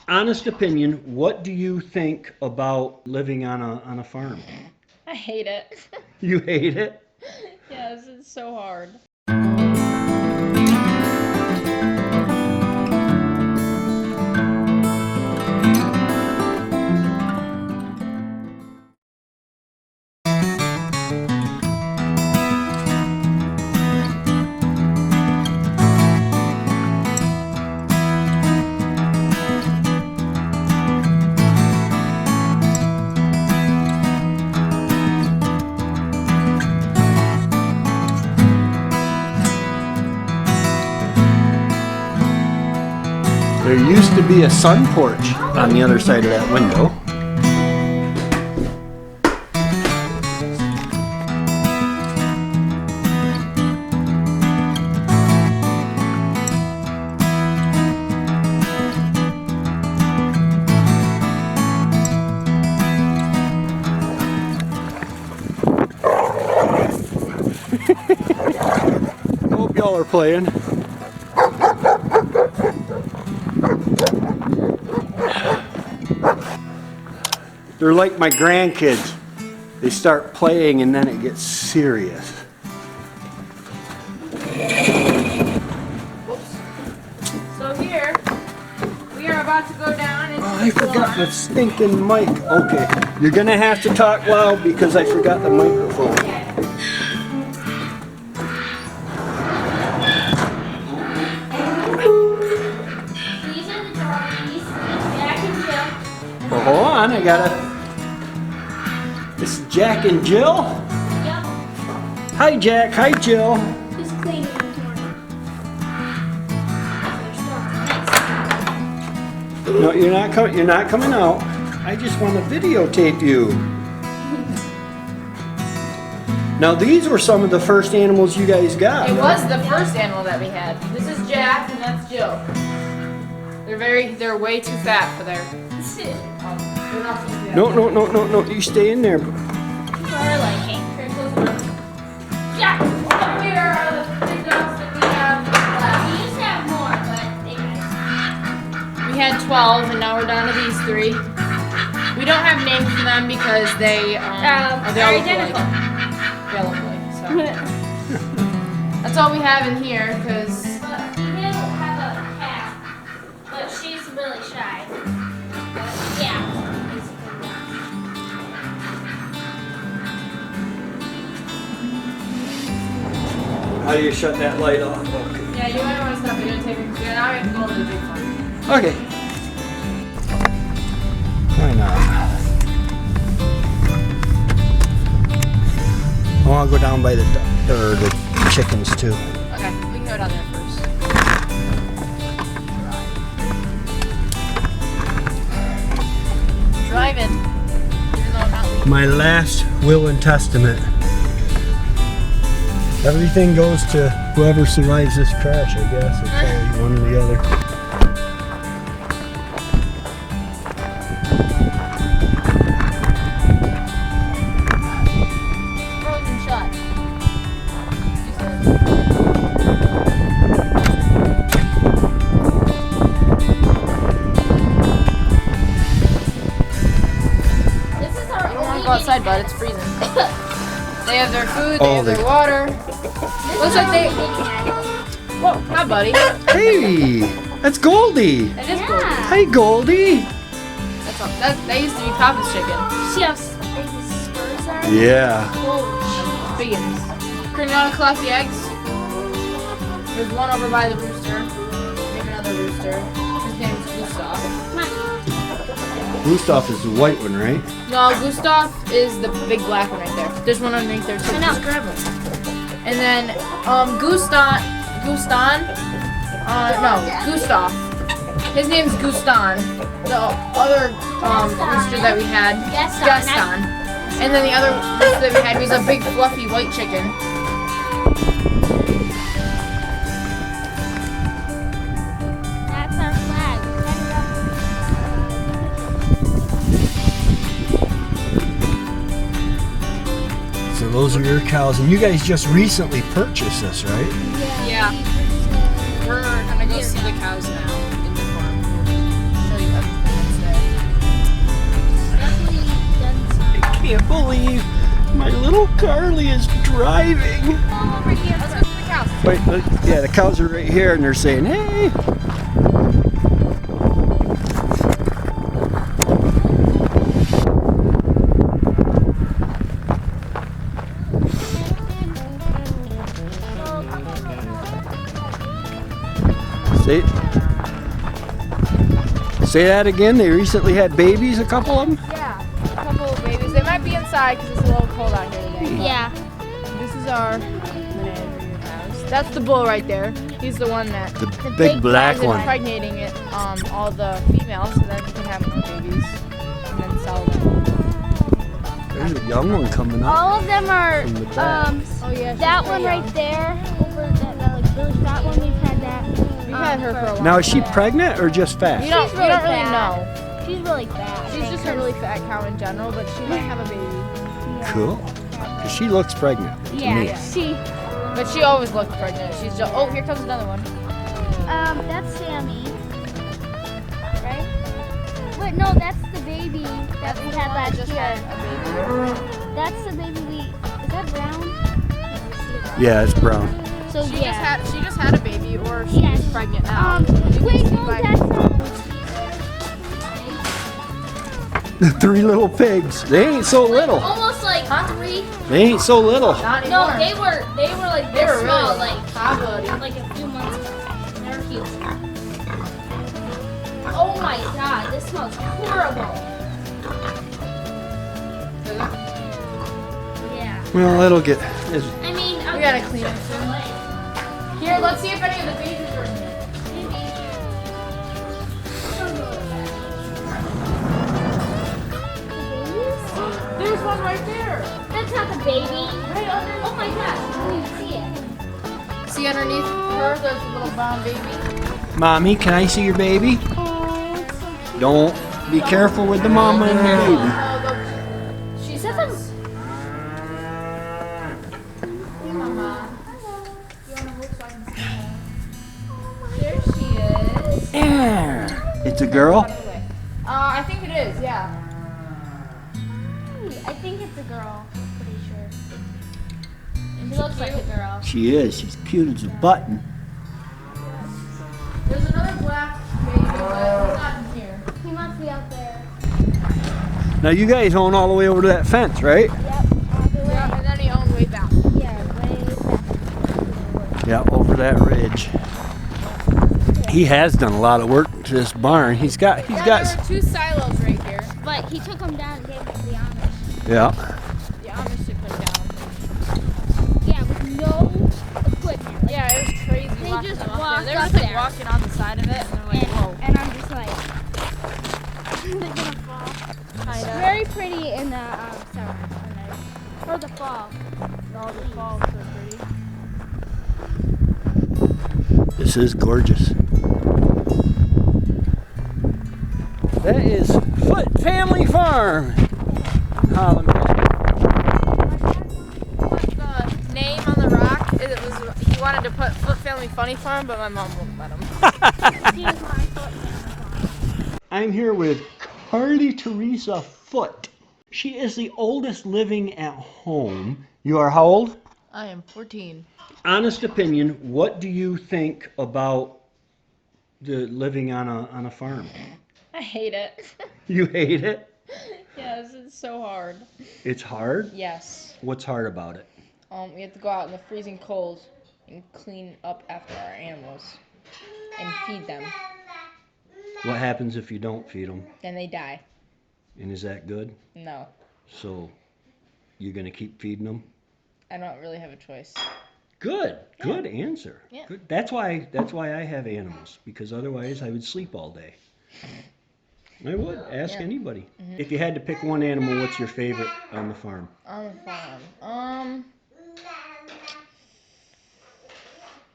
honest opinion, what do you think about living on a farm? I hate it. You hate it? Yes, it's so hard. There used to be a sun porch on the other side of that window. Hope y'all are playing. They're like my grandkids. They start playing and then it gets serious. Whoops. So here, we are about to go down into Oh, I forgot the stinking mic. Okay, you're gonna have to talk loud because I forgot the microphone. These are the doggies. Jack and Jill. Oh, hold on, I gotta. This is Jack and Jill. Yep. Hi, Jack. Hi, Jill. Who's cleaning this morning? No, you're not coming. You're not coming out. I just want to videotape you. Now, these were some of the first animals you guys got. It was the first animal that we had. This is Jack and that's Jill. They're way too fat for their. They're not supposed to be that No, no, no, no, no. You stay in there. Or like, hey, very close one. Jack, Up here are the big dogs that we have. we used to have more, but they died. We had 12 and now we're down to these 3. We don't have names for them because they They're all look identical. alike. They all look alike, so. That's all we have in here because But we do have a cat, but she's really shy. But yeah, basically that. How do you shut that light off? Okay. yeah, you might want to stop videotaping because now we have to go to the big one. Okay. Why not? I want to go down by the chickens too. Okay, we can go down there first. Driving. Even though I'm not leaving. My last will and testament. Everything goes to whoever survives this crash, I guess. It's probably one or the other. Frozen shut. This is our You don't want only to go outside, bud. It's freezing. They have their food. They Oh, have they- their water. Looks like they. Whoa, hi, buddy. Hey, that's Goldie. That is Yeah. Goldie. Hi, Goldie. That's all. That used to be Papa's chicken. See how big his spurs are? Yeah. Biggins. Can you want to collect the eggs? There's one over by the rooster. We have another rooster. His name's Gustav. Come on. Gustav is the white one, right? No, Gustav is the big black one right there. There's one underneath there too. I know. Just grab him. And then Gustav. His name's Gustan. The other rooster that we had, Gaston. And then the other rooster that we had was a big fluffy white chicken. That's our flag. So those are your cows, and you guys just recently purchased this, right? Yeah. We're gonna go see the cows now in the farm. Show you them. believe my little Carly is driving. Let's go to the cows. Wait, yeah, the cows are right here and they're saying, hey. Say that again. They recently had babies, a couple of them? Yeah, a couple of babies. They might be inside because it's a little cold out here today. Yeah. This is our menagerie house. That's the bull right there. He's the one that The big black is one. impregnating it, all the females, so then we can have more babies and then sell them. There's a young one coming up. All of them are, From the back. Oh yeah, she's that pretty one right young. there, over that like really fat one, we've had that. We've had her for a while. Now, is she pregnant or just fat? You don't, She's we don't really really fat. know. She's really fat. She's just a really fat cow in general, but she might have a baby. Cool. 'Cause she looks pregnant to me. Yeah, But she always looked pregnant. She's just, oh, here comes another one. that's Sammy. Right? Wait, no, that's the baby that we had last just year. had a baby. That's the baby is that brown? Yeah, it's brown. So She yeah. just had a baby, or she's Yes. pregnant now. Wait, no, that's The 3 little pigs. They ain't so little. almost like 3. They ain't so little. Not No, anymore. they were like They this were small, really like hot-blooded. like a few months ago. They're cute. Oh my god, this smells horrible. Yeah. Well, it'll get. I mean, We gotta clean it soon. Here, let's see if any of the babies are in here. There's one right there. That's not the baby. Right under. Oh my gosh, I didn't even see it. See underneath her, there's a little brown baby. Mommy, can I see your baby? Oh, it's so cute. Don't. Be careful with the mama and the baby. Oh, look. She's That's nice. Hey, Mama. You wanna look so I can see her? There she is. Yeah. It's a girl? I think it is, yeah. I think it's a girl. I'm pretty sure. She looks like a girl. She is. She's cute as a button. There's another black baby, but he's not in here. He must be out there. Now, you guys own all the way over to that fence, right? Yep. All the way. Yeah, and then he owned way back. Yeah, way back. Yeah, over that ridge. He has done a lot of work to this barn. He's got. There were 2 silos right here. But he took them down and gave them to the Amish. Yeah. The Amish took them down. Yeah, with no equipment. Like, Yeah, it was crazy. They watching just them up walked there. They were up just like there. walking on the side of it, and they're like, whoa. and I'm just like, they're gonna fall. Kinda. Very pretty in the summer, or the fall. All the falls are pretty. This is gorgeous. That is Foote Family Farm. Holland. The name on the rock, it was he wanted to put Foote Family Funny Farm, but my mom wouldn't let him. Here's my foot. I'm here with Carly Teresa Foote. She is the oldest living at home. You are how old? I am 14. Honest opinion, what do you think about the living on a farm? I hate it. You hate it? Yes, it's so hard. It's hard? Yes. What's hard about it? We have to go out in the freezing cold and clean up after our animals and feed them. What happens if you don't feed them? Then they die. And is that good? No, So you're going to keep feeding them? I don't really have a choice. Good. Good answer. Yeah. Good. That's why I have animals, because otherwise I would sleep all day. I would ask Yeah. anybody. If you had to pick one animal, what's your favorite on the farm? On the farm.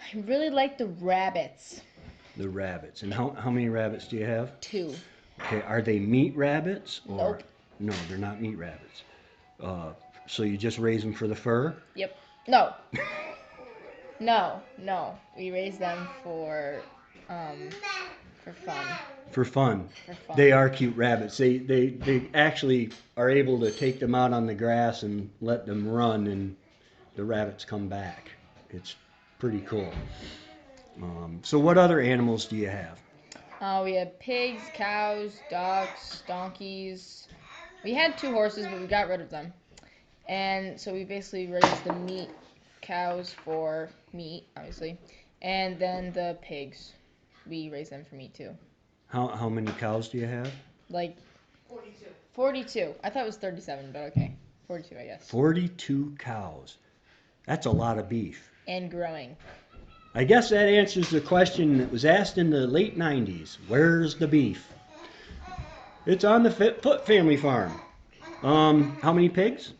I really like the rabbits. The rabbits. And how many rabbits do you have? 2. Okay, are they meat rabbits? Or Nope. No, they're not meat rabbits. So you just raise them for the fur? Yep. No. No. We raise them for For fun. For fun. For fun. They are cute rabbits. They actually are able to take them out on the grass and let them run, and the rabbits come back. It's pretty cool. So what other animals do you have? We have pigs, cows, ducks, donkeys. We had 2 horses, but we got rid of them. And so we basically raised the meat cows for meat, obviously. And then the pigs, we raise them for meat too. How many cows do you have? Like 42. 42. I thought it was 37, but okay. 42, I guess. 42 cows. That's a lot of beef. And growing. I guess that answers the question that was asked in the late 90s. Where's the beef? It's on the Foote family farm. How many pigs?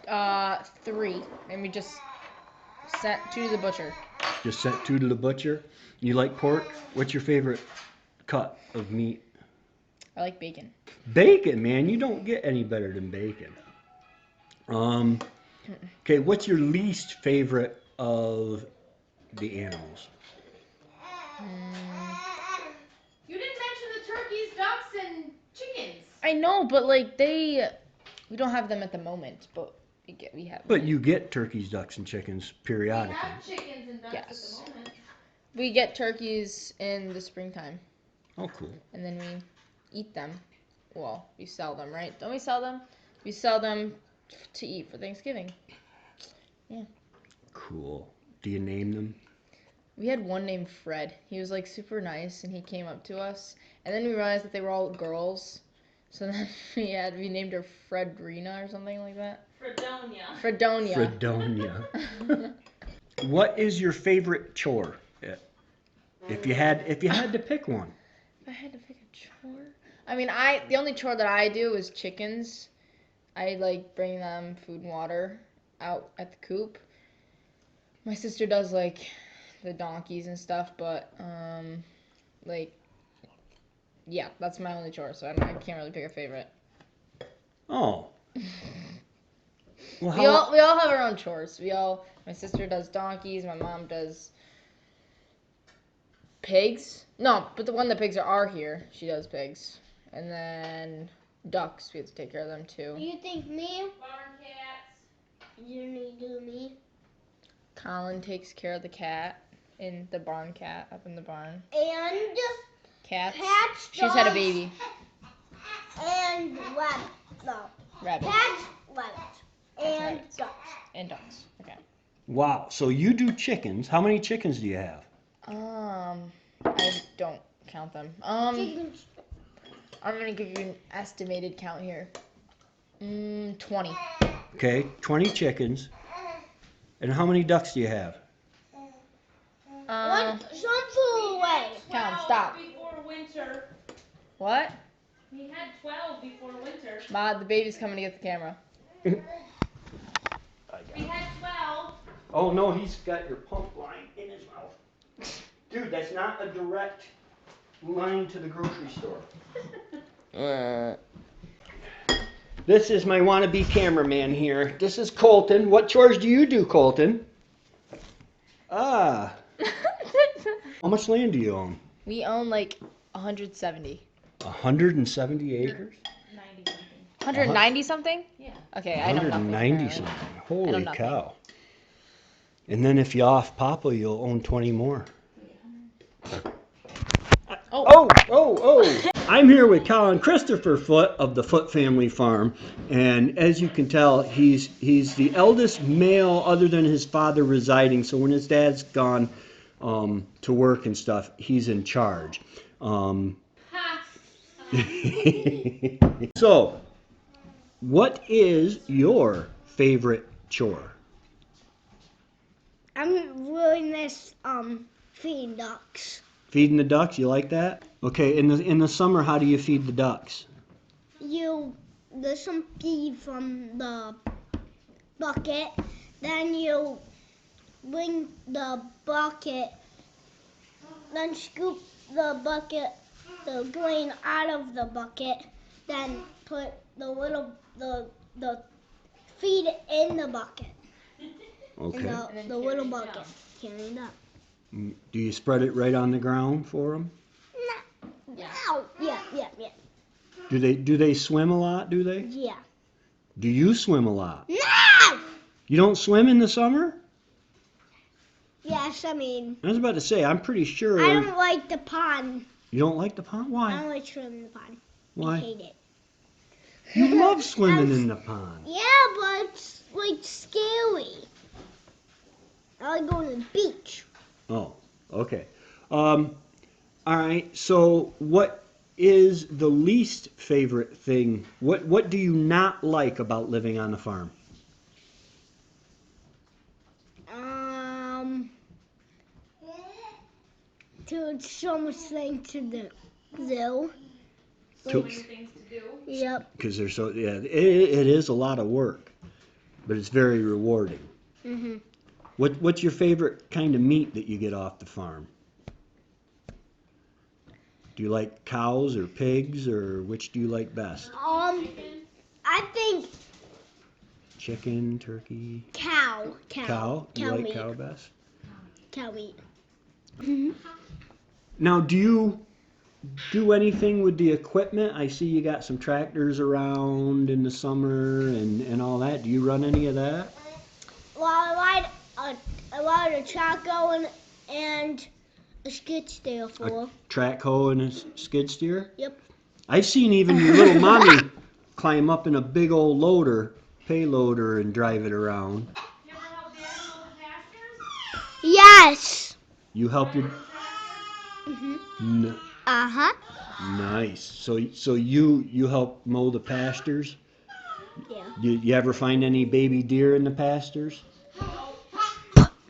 3. And we just sent 2 to the butcher. Just sent 2 to the butcher. You like pork? What's your favorite cut of meat? I like bacon. Bacon, man. You don't get any better than bacon. Okay, what's your least favorite of the animals? You didn't mention the turkeys, ducks, and chickens. I know, but like we don't have them at the moment, but we have. But you get turkeys, ducks, and chickens periodically. We have chickens and ducks Yes. at the moment. We get turkeys in the springtime, Oh, cool. and then we eat them. Well, we sell them, right? Don't we sell them? We sell them to eat for Thanksgiving. Cool. Do you name them? We had one named Fred. He was like super nice, and he came up to us, and then we realized that they were all girls. So then we named her Fredrina or something like that. Fredonia. Fredonia. What is your favorite chore? If you had to pick one. If I had to pick a chore, I mean, the only chore that I do is chickens. I like bring them food and water out at the coop. My sister does like the donkeys and stuff, but yeah, that's my only chore. So I can't really pick a favorite. Oh. Well, We all have our own chores. My sister does donkeys. My mom does pigs. No, but the one the pigs are here. She does pigs, and then ducks. We have to take care of them too. You think me? Barn cats. You need to do me. Colin takes care of the cat in the barn cat up in the barn. And Cats. cats. She's had a baby. And rabbits. No. Rabbit. Cats, rabbits, and rabbits. ducks. And ducks. Okay. wow. So you do chickens. How many chickens do you have? I don't count them. Chickens. I'm gonna give you an estimated count here. 20. Okay, 20 chickens. And how many ducks do you have? Some flew away. Count. Stop. Before winter. What? We had 12 before winter. Ma, the baby's coming to get the camera. We had 12. Oh no, he's got your pump line in his mouth. Dude, that's not a direct line to the grocery store. This is my wannabe cameraman here. This is Colton. What chores do you do, Colton? Ah. How much land do you own? We own like 170. 170 acres? 90 something. 190 something? Yeah. Okay, I know nothing. 190 apparently. something. Holy nothing. cow. And then if you off Papa, you'll own 20 more. Oh. I'm here with Colin Christopher Foote of the Foote family farm. And as you can tell, he's the eldest male other than his father residing. So when his dad's gone to work and stuff, he's in charge. So, what is your favorite chore? I'm really miss feeding ducks. Feeding the ducks, you like that? Okay, in the summer, how do you feed the ducks? There's some feed from the bucket, then you bring the bucket, then scoop the bucket, the grain out of the bucket, then put the feed in the bucket. Okay. And the little bucket. Carry it up. Do you spread it right on the ground for them? Nah. Yeah. Ow. Yeah. Do they swim a lot, do they? Yeah. Do you swim a lot? No! You don't swim in the summer? Yes, I mean, I was about to say, I'm pretty sure. I don't like the pond. You don't like the pond? I Why? don't like swimming in the pond. I Why? hate it. You love swimming in the pond. Yeah, but it's like scary. I like going to the beach. Oh, okay. All right. So, what is the least favorite thing? What do you not like about living on the farm? To so much things to do. So To- many things to do. Yep. Because they're so it is a lot of work, but it's very rewarding. Mhm. What's your favorite kind of meat that you get off the farm? Do you like cows or pigs, or which do you like best? I think Chicken, turkey, cow. cow? You Cow like meat. cow best? Cow meat. Now, do you do anything with the equipment? I see you got some tractors around in the summer and all that. Do you run any of that? Well, I ride a truck going and a skid steer for. Track hoe and a skid steer? Yep. I've seen even your little mommy climb up in a big old loader, payloader, and drive it around. You ever help Dad mow the pastures? Yes. You help your... Mhm. N- Uh-huh. nice. So you help mow the pastures? Yeah. You ever find any baby deer in the pastures?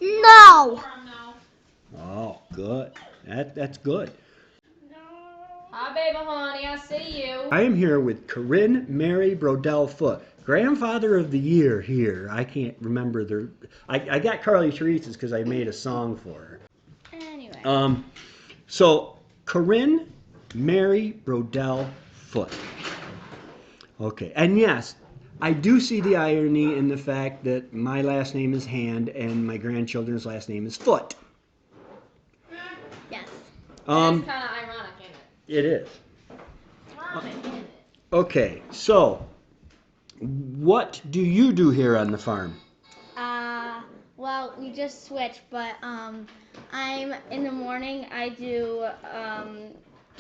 No. Farm now. Oh, good. That's good. Hi, baby honey, I see you. I am here with Corinne Mary Brodell Foote, grandfather of the year here. I can't remember the. I got Carly Teresa's because I made a song for her. Anyway. So Corinne Mary Brodell Foote. Okay, and yes, I do see the irony in the fact that my last name is Hand and my grandchildren's last name is Foote. Yes. That's kind of ironic, isn't it? It is. Ironic, isn't it? Okay, so what do you do here on the farm? Well, we just switched, but I'm in the morning. I do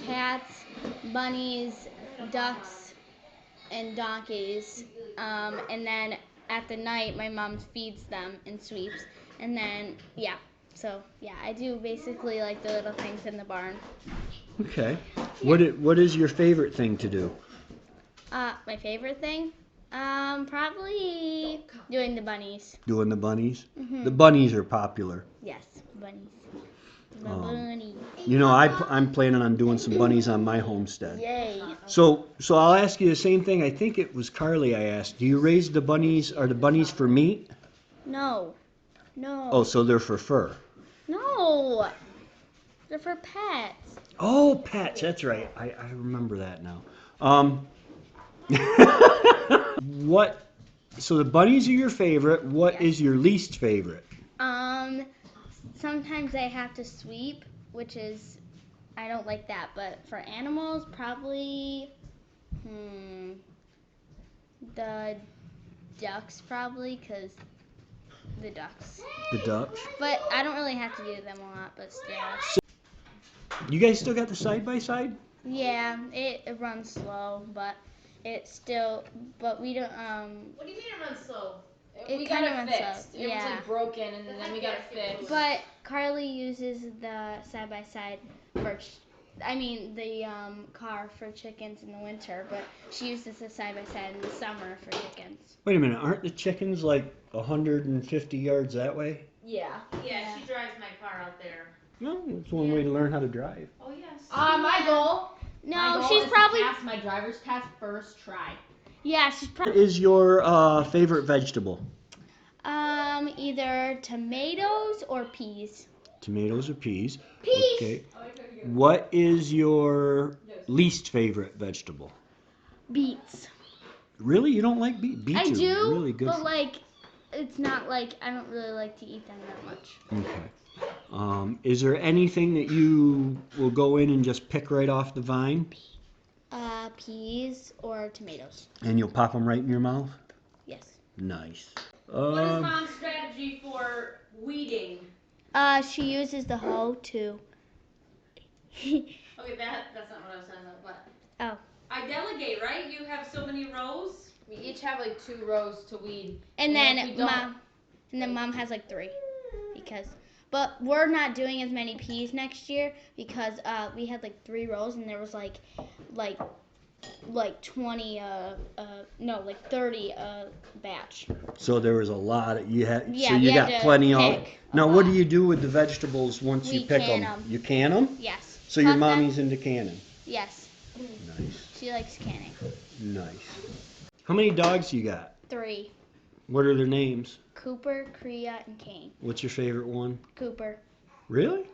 cats, bunnies, ducks, and donkeys, and then at the night my mom feeds them and sweeps, and then so I do basically like the little things in the barn. Okay. What is your favorite thing to do? My favorite thing, probably doing the bunnies. Doing the bunnies? Mhm. The bunnies are popular. Yes, bunnies. The Um, bunny. You know, I'm planning on doing some bunnies on my homestead. Yay. So I'll ask you the same thing. I think it was Carly I asked. Do you raise the bunnies? Are the bunnies for meat? No. Oh, so they're for fur. No. They're for pets. Oh, pets. That's right. I remember that now. What? So the bunnies are your favorite. What is your least favorite? Sometimes I have to sweep, which is, I don't like that. But for animals, probably, the ducks probably, because the ducks. The ducks. But I don't really have to do them a lot, but still. You guys still got the side by side? Yeah, it runs slow, but it's still, but we don't, What do you mean it runs slow? It We kinda got it runs fixed. slow, It was yeah. like broken, and then we got it fixed. but Carly uses the side-by-side for, the car for chickens in the winter, but she uses the side-by-side in the summer for chickens. Wait a minute. Aren't the chickens like 150 yards that way? Yeah. Yeah, she drives my car out there. Well, it's one way to learn how to drive. Oh, yes. My goal. No, my goal she's is probably, to pass my driver's test first try. yeah, she's What probably, is your favorite vegetable? either tomatoes or peas. Tomatoes or peas? Peas. Okay. What is your least favorite vegetable? Beets. Really? You don't like beets? Beets I do, are really good. but it's not like, I don't really like to eat them that much. Okay. Is there anything that you will go in and just pick right off the vine? Peas or tomatoes. And you'll pop them right in your mouth? Yes. Nice. What is Mom's strategy for weeding? She uses the hoe to. Okay, that's not what I was talking about, but. Oh. I delegate, right? You have so many rows? We each have like 2 rows to weed. And then if we don't- mom has like 3, but we're not doing as many peas next year because we had like 3 rows and there was like 20 no, like 30 batch. So there was a lot of, you had, Yeah, so we you had got to plenty of. pick a Now what do lot. you do with the vegetables once you We pick can them? 'em. You can them? Yes. So your Toss them. mommy's into canning. Yes. Nice, She likes canning. nice. How many dogs you got? 3. What are their names? Cooper, Kriya, and Kane. What's your favorite one? Cooper. Really?